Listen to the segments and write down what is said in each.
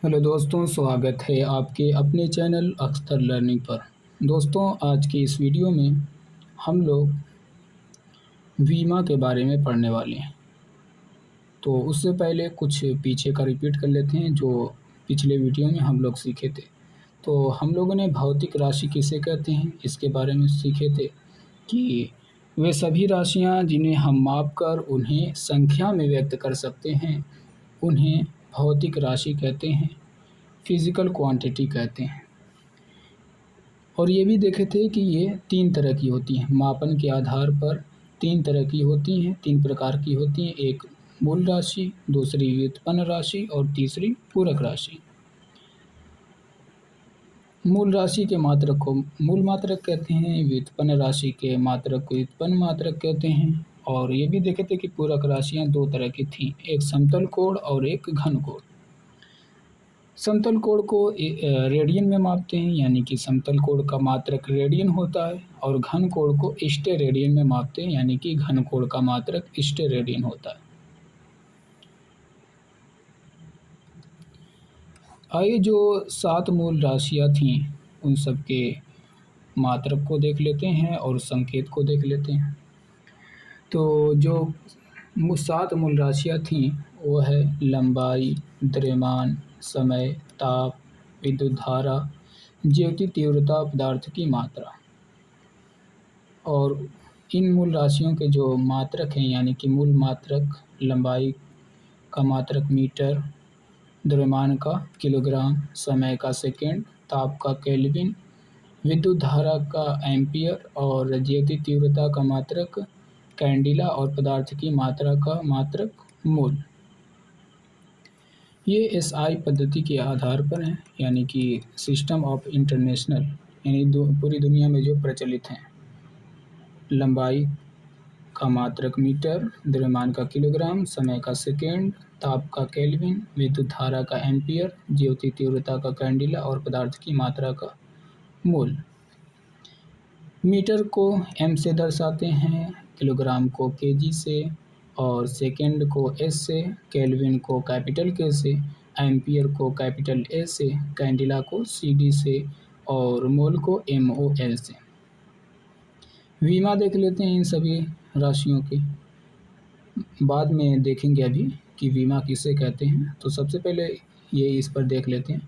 Hello दोस्तों, स्वागत है आपके अपने चैनल अख्तर लर्निंग पर। दोस्तों, आज की इस वीडियो में हम लोग बीमा के बारे में पढ़ने वाले हैं। तो उससे पहले कुछ पीछे का रिपीट कर लेते हैं जो पिछले वीडियो में हम लोग सीखे थे। तो हम लोगों ने भौतिक राशि किसे कहते हैं इसके बारे में सीखे थे कि वे सभी राशियाँ जिन्हें हम माप कर उन्हें संख्या में व्यक्त कर सकते हैं, उन्हें भौतिक राशि कहते हैं, फिज़िकल क्वांटिटी कहते हैं। और ये भी देखे थे कि ये 3 तरह की होती हैं, मापन के आधार पर 3 तरह की होती हैं, 3 प्रकार की होती हैं। एक मूल राशि, दूसरी व्युत्पन्न राशि और तीसरी पूरक राशि। मूल राशि के मात्रक को मूल मात्रक कहते हैं, व्युत्पन्न राशि के मात्रक को व्युत्पन्न मात्रक कहते हैं। और ये भी देखे थे कि पूरक राशियाँ 2 तरह की थीं, एक समतल कोण और एक घन कोण। समतल कोण को रेडियन में मापते हैं, यानी कि समतल कोण का मात्रक रेडियन होता है, और घन कोण को स्टेरेडियन में मापते हैं, यानी कि घन कोण का मात्रक स्टेरेडियन होता है। आइए जो 7 मूल राशियाँ थीं उन सब के मात्रक को देख लेते हैं और संकेत को देख लेते हैं। तो जो 7 मूल राशियाँ थीं वो है लंबाई, द्रव्यमान, समय, ताप, विद्युत धारा, ज्योति तीव्रता, पदार्थ की मात्रा। और इन मूल राशियों के जो मात्रक हैं, यानी कि मूल मात्रक लंबाई का मात्रक मीटर, द्रव्यमान का किलोग्राम, समय का सेकेंड, ताप का केल्विन, विद्युत धारा का एम्पियर और ज्योति तीव्रता का मात्रक कैंडिला और पदार्थ की मात्रा का मात्रक मोल। ये एसआई पद्धति के आधार पर हैं, यानी कि सिस्टम ऑफ इंटरनेशनल, यानी पूरी दुनिया में जो प्रचलित हैं। लंबाई का मात्रक मीटर, द्रव्यमान का किलोग्राम, समय का सेकेंड, ताप का केल्विन, विद्युत धारा का एम्पियर, ज्योति तीव्रता का कैंडिला और पदार्थ की मात्रा का मोल। मीटर को एम से दर्शाते हैं, किलोग्राम को केजी से, और सेकेंड को एस से, केल्विन को कैपिटल के से, एम्पियर को कैपिटल ए से, कैंडिला को सीडी से और मोल को एमओएल से। बीमा देख लेते हैं इन सभी राशियों की, बाद में देखेंगे अभी कि बीमा किसे कहते हैं। तो सबसे पहले ये इस पर देख लेते हैं।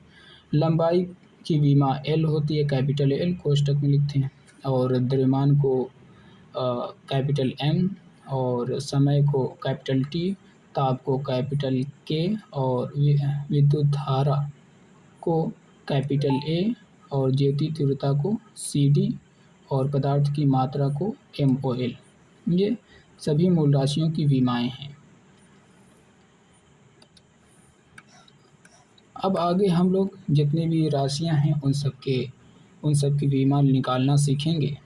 लंबाई की बीमा एल होती है, कैपिटल एल कोष्टक में लिखते हैं, और द्रव्यमान को कैपिटल एम, और समय को कैपिटल टी, ताप को कैपिटल के, और विद्युत धारा को कैपिटल ए, और ज्योति तीव्रता को सी डी, और पदार्थ की मात्रा को एम ओ एल। ये सभी मूल राशियों की बीमाएँ हैं। अब आगे हम लोग जितनी भी राशियाँ हैं उन सब की बीमा निकालना सीखेंगे।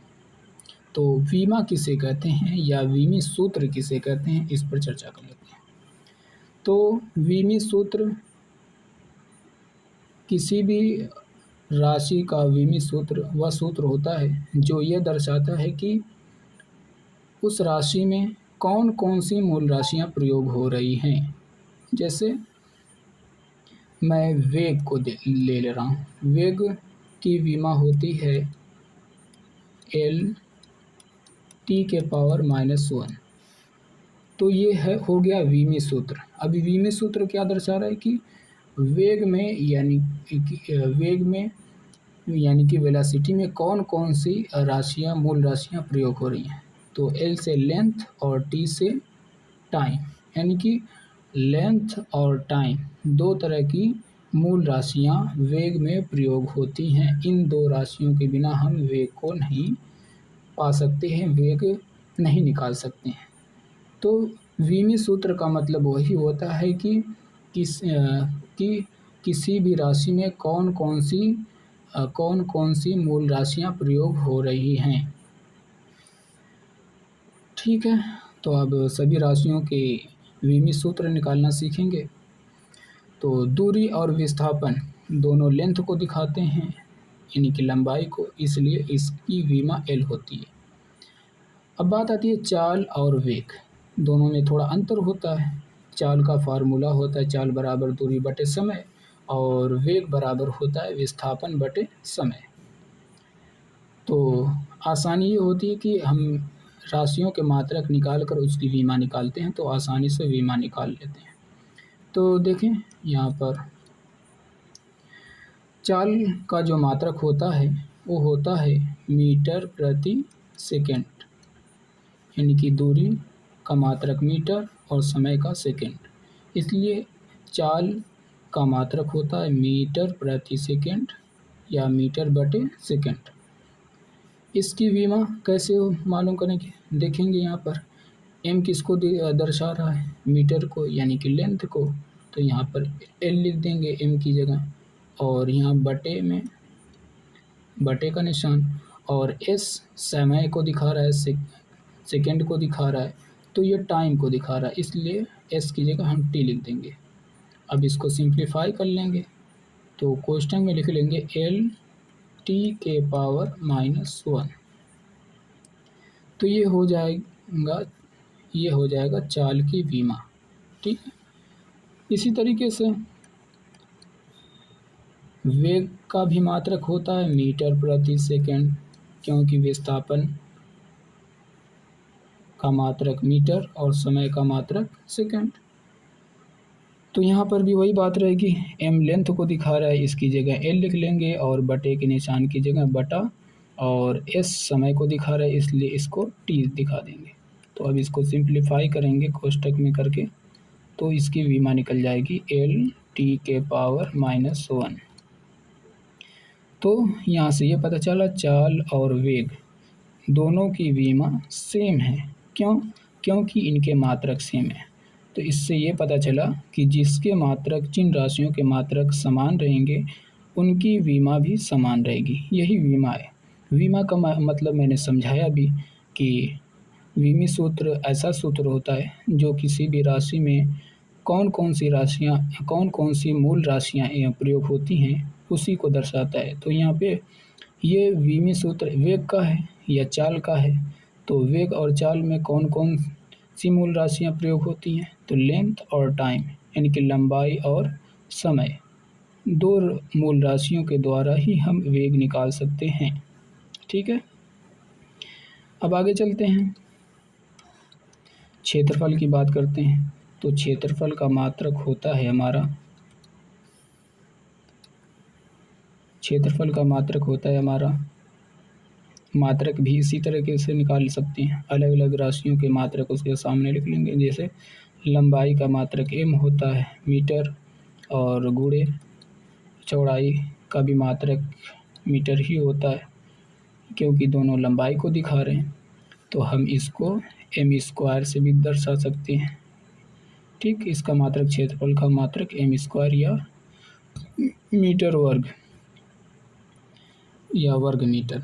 तो बीमा किसे कहते हैं या बीमी सूत्र किसे कहते हैं, इस पर चर्चा कर लेते हैं। तो बीमी सूत्र किसी भी राशि का बीमी सूत्र वह सूत्र होता है जो यह दर्शाता है कि उस राशि में कौन कौन सी मूल राशियाँ प्रयोग हो रही हैं। जैसे मैं वेग को ले रहा हूँ। वेग की बीमा होती है एल टी के पावर -1। तो ये हो गया बीमी सूत्र। अभी बीमी सूत्र क्या दर्शा रहा है कि वेग में यानी कि वेलोसिटी में कौन कौन सी राशियाँ मूल राशियाँ प्रयोग हो रही हैं। तो एल से लेंथ और टी से टाइम, यानी कि लेंथ और टाइम 2 तरह की मूल राशियाँ वेग में प्रयोग होती हैं। इन 2 राशियों के बिना हम वेग को नहीं पा सकते हैं, वेग नहीं निकाल सकते हैं। तो बीमी सूत्र का मतलब वही होता है कि किसी भी राशि में कौन कौन सी मूल राशियाँ प्रयोग हो रही हैं। ठीक है, तो अब सभी राशियों के बीमी सूत्र निकालना सीखेंगे। तो दूरी और विस्थापन दोनों लेंथ को दिखाते हैं, यानी कि लंबाई को, इसलिए इसकी बीमा एल होती है। अब बात आती है चाल और वेग, दोनों में थोड़ा अंतर होता है। चाल का फार्मूला होता है चाल बराबर दूरी बटे समय, और वेग बराबर होता है विस्थापन बटे समय। तो आसानी ये होती है कि हम राशियों के मात्रक निकाल कर उसकी विमा निकालते हैं, तो आसानी से विमा निकाल लेते हैं। तो देखें यहाँ पर चाल का जो मात्रक होता है वो होता है मीटर प्रति सेकेंड, यानी कि दूरी का मात्रक मीटर और समय का सेकेंड। इसलिए चाल का मात्रक होता है मीटर प्रति सेकेंड या मीटर बटे सेकेंड। इसकी विमा कैसे मालूम करेंगे? देखेंगे यहाँ पर एम किसको दर्शा रहा है, मीटर को यानी कि लेंथ को, तो यहाँ पर एल लिख देंगे एम की जगह, और यहाँ बटे में बटे का निशान, और एस समय को दिखा रहा है, सेकेंड को दिखा रहा है, तो ये टाइम को दिखा रहा है, इसलिए एस की जगह हम टी लिख देंगे। अब इसको सिंप्लीफाई कर लेंगे तो क्वेश्चन में लिख लेंगे एल टी के पावर -1। तो ये हो जाएगा चाल की विमा। ठीक है। इसी तरीके से वेग का भी मात्रक होता है मीटर प्रति सेकेंड, क्योंकि विस्थापन का मात्रक मीटर और समय का मात्रक सेकेंड। तो यहाँ पर भी वही बात रहेगी, एम लेंथ को दिखा रहा है, इसकी जगह एल लिख लेंगे और बटे के निशान की जगह बटा, और एस समय को दिखा रहा है इसलिए इसको टी दिखा देंगे। तो अब इसको सिंप्लीफाई करेंगे कोष्टक में करके, तो इसकी विमा निकल जाएगी एल टी के पावर -1। तो यहाँ से ये पता चला चाल और वेग दोनों की विमा सेम है। क्यों? क्योंकि इनके मात्रक सेम है। तो इससे ये पता चला कि जिसके मात्रक, जिन राशियों के मात्रक समान रहेंगे उनकी विमा भी समान रहेगी। यही विमा है। विमा का मतलब मैंने समझाया भी कि विमी सूत्र ऐसा सूत्र होता है जो किसी भी राशि में कौन कौन सी मूल राशियाँ प्रयोग होती हैं उसी को दर्शाता है। तो यहाँ पे ये विमी सूत्र वेग का है या चाल का है। तो वेग और चाल में कौन कौन सी मूल राशियाँ प्रयोग होती हैं? तो लेंथ और टाइम, यानी कि लंबाई और समय, दो मूल राशियों के द्वारा ही हम वेग निकाल सकते हैं। ठीक है। अब आगे चलते हैं, क्षेत्रफल की बात करते हैं। तो क्षेत्रफल का मात्रक होता है हमारा मात्रक भी इसी तरीके से निकाल सकते हैं। अलग अलग राशियों के मात्रक उसके सामने लिख लेंगे। जैसे लंबाई का मात्रक एम होता है मीटर, और गुणे चौड़ाई का भी मात्रक मीटर ही होता है, क्योंकि दोनों लंबाई को दिखा रहे हैं। तो हम इसको एम स्क्वायर से भी दर्शा सकते हैं। ठीक, इसका मात्रक, क्षेत्रफल का मात्रक एम स्क्वायर या मीटर वर्ग या वर्ग मीटर।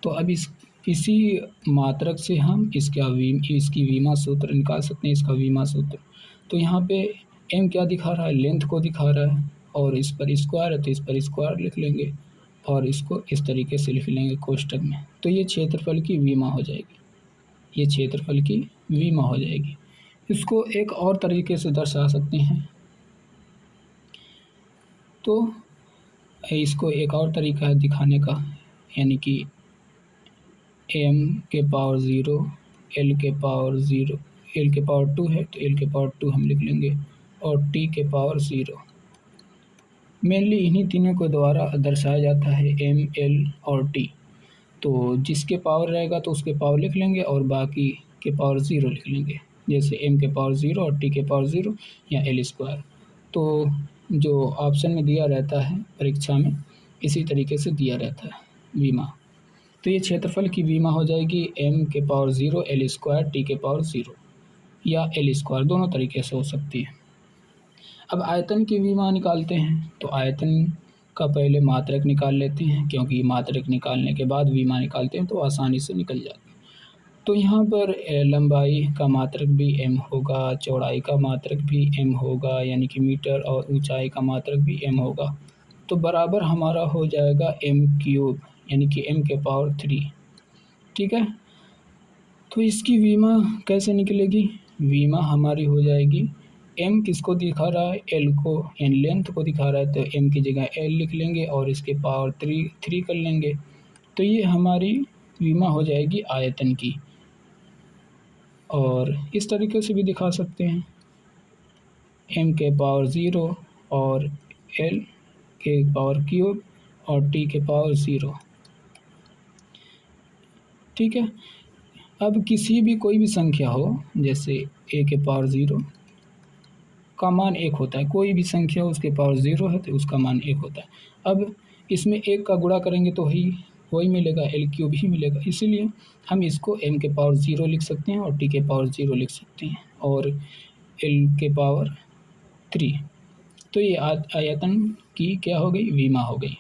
तो अब इसी मात्रक से हम इसकी विमा सूत्र निकाल सकते हैं, इसका विमा सूत्र। तो यहाँ पे एम क्या दिखा रहा है? लेंथ को दिखा रहा है, और इस पर स्क्वायर है तो इस पर स्क्वायर लिख लेंगे और इसको इस तरीके से लिख लेंगे कोष्टक में। तो ये क्षेत्रफल की विमा हो जाएगी। इसको एक और तरीके से दर्शा सकते हैं। तो इसको एक और तरीका है दिखाने का, यानी कि एम के पावर 0, एल के पावर 2 है तो एल के पावर 2 हम लिख लेंगे, और टी के पावर 0। मेनली इन्हीं तीनों के द्वारा दर्शाया जाता है एम, एल और टी। तो जिसके पावर रहेगा तो उसके पावर लिख लेंगे और बाकी के पावर 0 लिख लेंगे। जैसे एम के पावर 0 और टी के पावर 0 या एल स्क्वायर। तो जो ऑप्शन में दिया रहता है परीक्षा में, इसी तरीके से दिया रहता है विमा। तो ये क्षेत्रफल की विमा हो जाएगी एम के पावर 0, एल स्क्वायर, टी के पावर 0 या एल स्क्वायर, दोनों तरीके से हो सकती है। अब आयतन की विमा निकालते हैं। तो आयतन का पहले मात्रक निकाल लेते हैं, क्योंकि मात्रक निकालने के बाद विमा निकालते हैं तो आसानी से निकल जाती है। तो यहाँ पर लंबाई का मात्रक भी एम होगा, चौड़ाई का मात्रक भी एम होगा, यानी कि मीटर, और ऊंचाई का मात्रक भी एम होगा। तो बराबर हमारा हो जाएगा m3, यानी कि m के पावर 3। ठीक है। तो इसकी विमा कैसे निकलेगी? विमा हमारी हो जाएगी एम किसको दिखा रहा है, एल को, यानी लेंथ को दिखा रहा है, तो एम की जगह एल लिख लेंगे और इसके पावर थ्री कर लेंगे। तो ये हमारी विमा हो जाएगी आयतन की। और इस तरीके से भी दिखा सकते हैं, एम के पावर 0 और एल के पावर क्यूब और टी के पावर 0। ठीक है। अब किसी भी कोई भी संख्या हो, जैसे ए के पावर 0 का मान 1 होता है, कोई भी संख्या उसके पावर 0 है तो उसका मान 1 होता है। अब इसमें 1 का गुणा करेंगे तो वही मिलेगा, एल क्यूब ही मिलेगा। इसीलिए हम इसको एम के पावर 0 लिख सकते हैं और टी के पावर 0 लिख सकते हैं और एल के पावर 3। तो ये आयतन की क्या हो गई, विमा हो गई।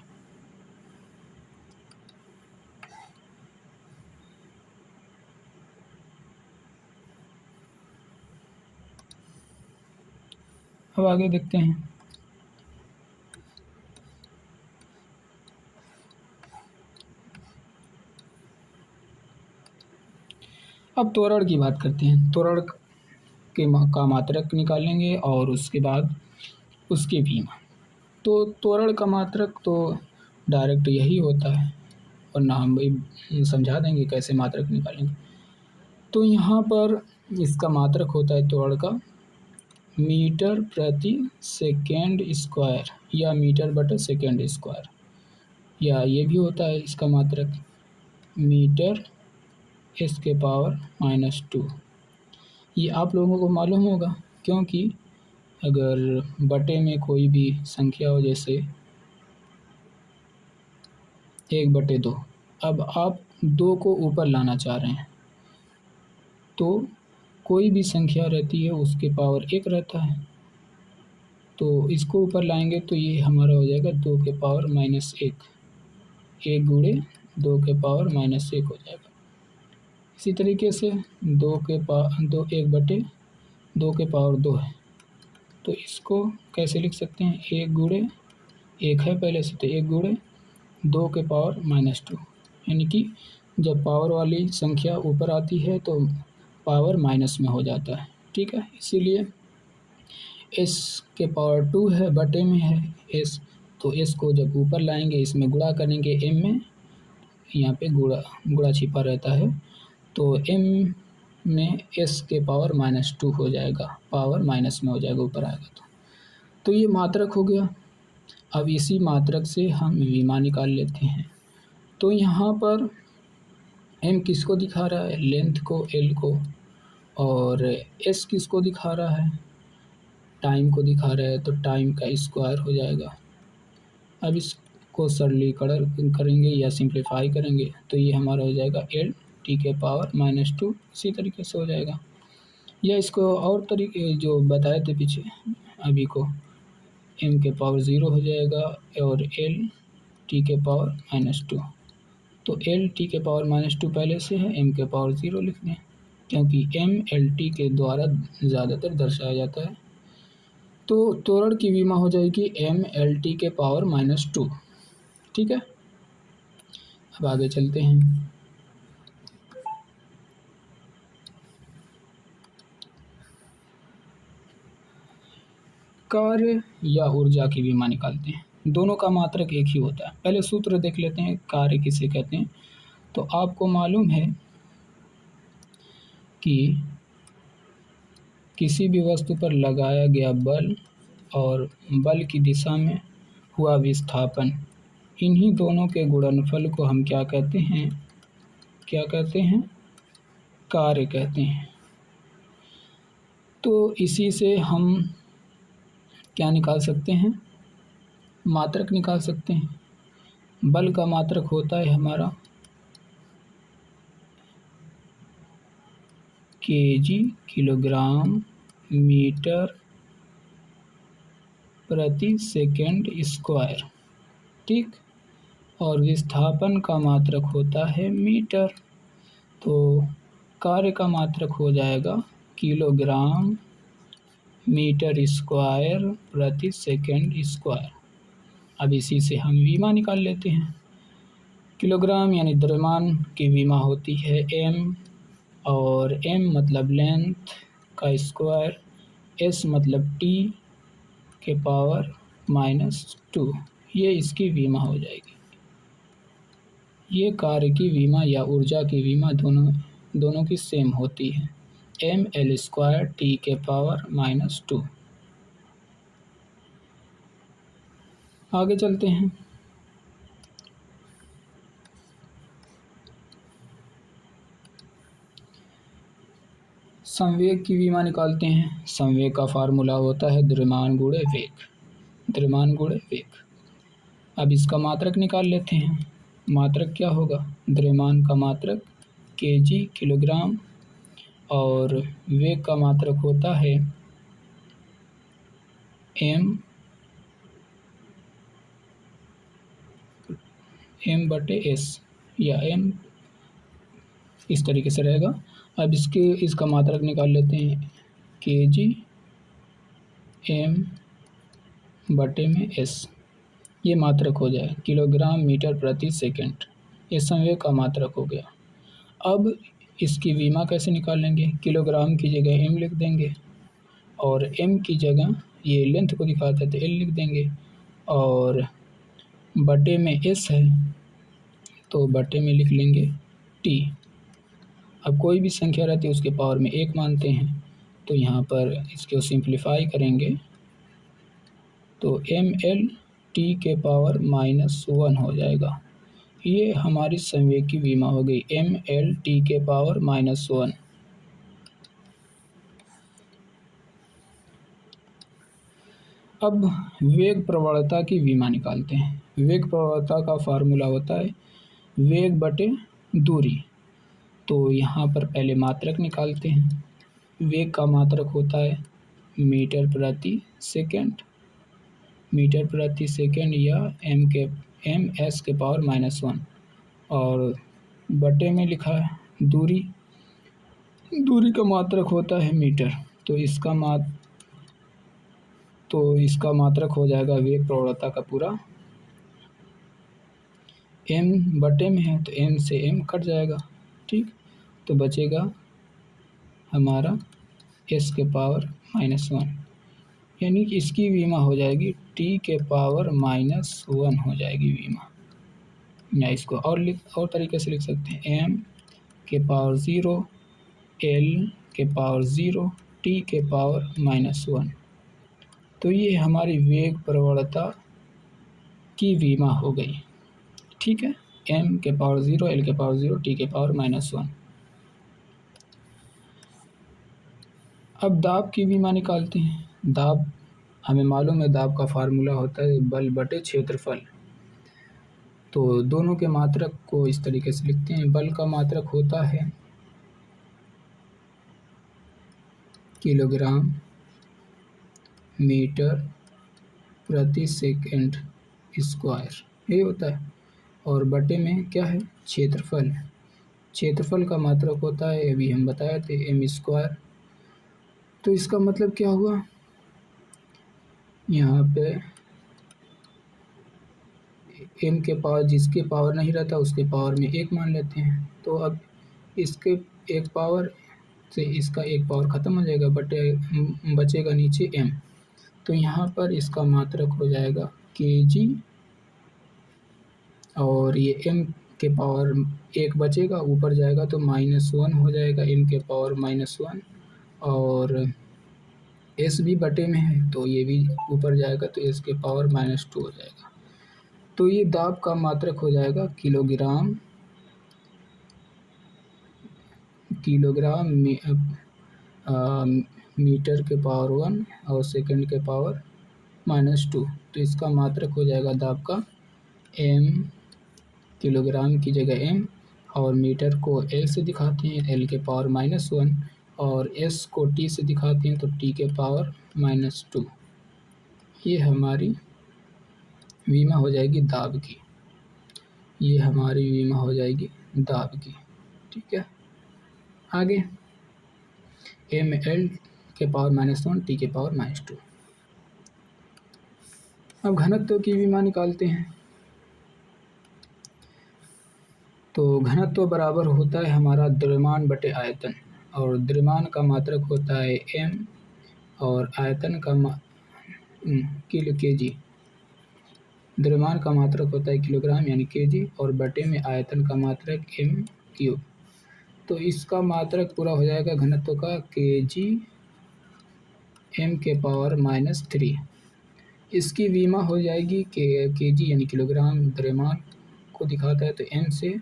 अब आगे देखते हैं। अब त्वरण की बात करते हैं। त्वरण का मात्रक निकालेंगे और उसके बाद उसके विमा। तो त्वरण का मात्रक तो डायरेक्ट यही होता है, वरना हम भी समझा देंगे कैसे मात्रक निकालेंगे। तो यहाँ पर इसका मात्रक होता है त्वरण का मीटर प्रति सेकेंड स्क्वायर या मीटर बटा सेकेंड स्क्वायर, या ये भी होता है इसका मात्रक मीटर इसके पावर -2। ये आप लोगों को मालूम होगा, क्योंकि अगर बटे में कोई भी संख्या हो, जैसे 1/2, अब आप 2 को ऊपर लाना चाह रहे हैं तो कोई भी संख्या रहती है उसके पावर 1 रहता है, तो इसको ऊपर लाएंगे तो ये हमारा हो जाएगा 2 के पावर -1, 1 गुणे 2 के पावर -1 हो जाएगा। इसी तरीके से 2 1/2 के पावर 2 है, तो इसको कैसे लिख सकते हैं, 1 गुणे 1 है पहले से, तो 1 गुणे 2 के पावर -2, यानी कि जब पावर वाली संख्या ऊपर आती है तो पावर माइनस में हो जाता है। ठीक है, इसीलिए s के पावर 2 है, बटे में है s, तो s को जब ऊपर लाएंगे इसमें गुणा करेंगे m में, यहाँ पे गुणा छिपा रहता है, तो m में s के पावर -2 हो जाएगा, पावर माइनस में हो जाएगा, ऊपर आएगा तो ये मात्रक हो गया। अब इसी मात्रक से हम विमा निकाल लेते हैं। तो यहाँ पर m किसको दिखा रहा है, लेंथ को, l को, और s किसको दिखा रहा है, टाइम को दिखा रहा है, तो टाइम का स्क्वायर हो जाएगा। अब इसको सरलीकरण करेंगे या सिंप्लीफाई करेंगे तो ये हमारा हो जाएगा l t के पावर -2, इसी तरीके से हो जाएगा। या इसको और तरीके जो बताए थे पीछे अभी को, m के पावर 0 हो जाएगा और l t के पावर -2, तो l t के पावर -2 पहले से है, m के पावर 0 लिख दें, क्योंकि m l t के द्वारा ज़्यादातर दर्शाया जाता है। तो त्वरण की विमा हो जाएगी m l t के पावर -2। ठीक है, अब आगे चलते हैं। कार्य या ऊर्जा की विमा निकालते हैं। दोनों का मात्रक एक ही होता है। पहले सूत्र देख लेते हैं, कार्य किसे कहते हैं। तो आपको मालूम है कि किसी भी वस्तु पर लगाया गया बल और बल की दिशा में हुआ विस्थापन, इन्हीं दोनों के गुणनफल को हम क्या कहते हैं, कार्य कहते हैं। तो इसी से हम क्या निकाल सकते हैं, मात्रक निकाल सकते हैं। बल का मात्रक होता है हमारा kg, किलोग्राम मीटर प्रति सेकेंड स्क्वायर। ठीक, और विस्थापन का मात्रक होता है मीटर, तो कार्य का मात्रक हो जाएगा किलोग्राम मीटर स्क्वायर प्रति सेकेंड स्क्वायर। अब इसी से हम विमा निकाल लेते हैं। किलोग्राम यानी द्रव्यमान की विमा होती है m, और m मतलब लेंथ का स्क्वायर एस मतलब टी के पावर -2, ये इसकी विमा हो जाएगी। ये कार्य की विमा या ऊर्जा की विमा दोनों की सेम होती है, ml² टी के पावर -2। आगे चलते हैं। संवेग की विमा निकालते हैं। संवेग का फार्मूला होता है द्रव्यमान गुणे वेग, द्रव्यमान गुणे वेग। अब इसका मात्रक निकाल लेते हैं। मात्रक क्या होगा? द्रव्यमान का मात्रक केजी किलोग्राम और वेग का मात्रक होता है m/s या m, इस तरीके से रहेगा। अब इसका मात्रक निकाल लेते हैं, केजी m/s, ये मात्रक हो जाए किलोग्राम मीटर प्रति सेकंड, ये संवेग का मात्रक हो गया। अब इसकी विमा कैसे निकालेंगे? किलोग्राम की जगह m लिख देंगे और m की जगह ये लेंथ को दिखाता है तो l लिख देंगे, और बटे में s है तो बटे में लिख लेंगे t। अब कोई भी संख्या रहती है उसके पावर में 1 मानते हैं, तो यहाँ पर इसको सिंप्लीफाई करेंगे तो ml t के पावर -1 हो जाएगा। ये हमारी संवेग की विमा हो गई, ml t के पावर -1। अब वेग प्रवणता की विमा निकालते हैं। वेग प्रवणता का फार्मूला होता है वेग बटे दूरी। तो यहाँ पर पहले मात्रक निकालते हैं। वेग का मात्रक होता है मीटर प्रति सेकंड, मीटर प्रति सेकंड या ms के पावर -1, और बटे में लिखा है दूरी। दूरी का मात्रक होता है मीटर, तो इसका मात्रक हो जाएगा वेग प्रवणता का पूरा। m बटे में है तो m से m कट जाएगा, ठीक। तो बचेगा हमारा s के पावर -1, यानी कि इसकी विमा हो जाएगी t के पावर -1 हो जाएगी विमा। या इसको और तरीके से लिख सकते हैं, m के पावर 0, l के पावर 0, t के पावर -1। तो ये हमारी वेग प्रवणता की विमा हो गई, ठीक है। m के पावर 0, l के पावर 0, t के पावर -1। अब दाब की विमा निकालते हैं। दाब हमें मालूम है, दाब का फार्मूला होता है बल बटे क्षेत्रफल। तो दोनों के मात्रक को इस तरीके से लिखते हैं। बल का मात्रक होता है किलोग्राम मीटर प्रति सेकंड स्क्वायर, ये होता है, और बटे में क्या है? क्षेत्रफल। क्षेत्रफल का मात्रक होता है, अभी हम बताए थे, m²। तो इसका मतलब क्या हुआ? यहाँ पे m के पावर, जिसके पावर नहीं रहता उसके पावर में 1 मान लेते हैं। तो अब इसके एक पावर से इसका एक पावर ख़त्म हो जाएगा, बचेगा नीचे m। तो यहाँ पर इसका मात्रक हो जाएगा kg, और ये m के पावर 1 बचेगा, ऊपर जाएगा तो -1 हो जाएगा, m के पावर -1, और s भी बटे में है तो ये भी ऊपर जाएगा तो s के पावर -2 हो जाएगा। तो ये दाब का मात्रक हो जाएगा किलोग्राम मीटर के पावर 1 और सेकंड के पावर -2। तो इसका मात्रक हो जाएगा दाब का m, किलोग्राम की जगह m, और मीटर को l से दिखाते हैं, l के पावर -1, और s को t से दिखाते हैं तो t के पावर -2। ये हमारी विमा हो जाएगी दाब की, ये हमारी विमा हो जाएगी दाब की, ठीक है। आगे ml के पावर -1, t के पावर -2। अब घनत्व की विमा निकालते हैं। तो घनत्व बराबर होता है हमारा द्रव्यमान बटे आयतन, और द्रव्यमान का मात्रक होता है m, और आयतन का किलो केजी। द्रव्यमान का मात्रक होता है किलोग्राम यानी केजी, और बटे में आयतन का मात्रक m³। तो इसका मात्रक पूरा हो जाएगा घनत्व का केजी m⁻³ इसकी विमा हो जाएगी केजी यानी किलोग्राम द्रव्यमान को दिखाता है तो m से,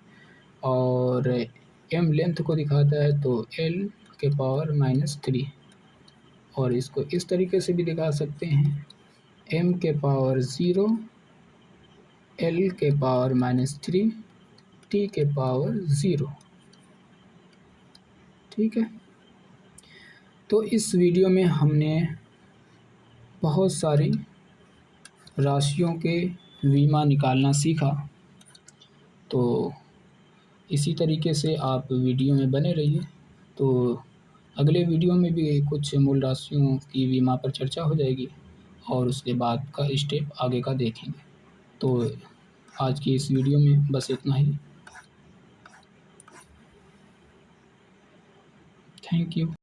और m लेंथ को दिखाता है तो l⁻⁻3। और इसको इस तरीके से भी दिखा सकते हैं m⁻0 l⁻⁻3 t⁻0। ठीक है। तो इस वीडियो में हमने बहुत सारी राशियों के विमा निकालना सीखा। तो इसी तरीके से आप वीडियो में बने रहिए। तो अगले वीडियो में भी कुछ मूल राशियों की विमा पर चर्चा हो जाएगी और उसके बाद का स्टेप आगे का देखेंगे। तो आज की इस वीडियो में बस इतना ही। Thank you.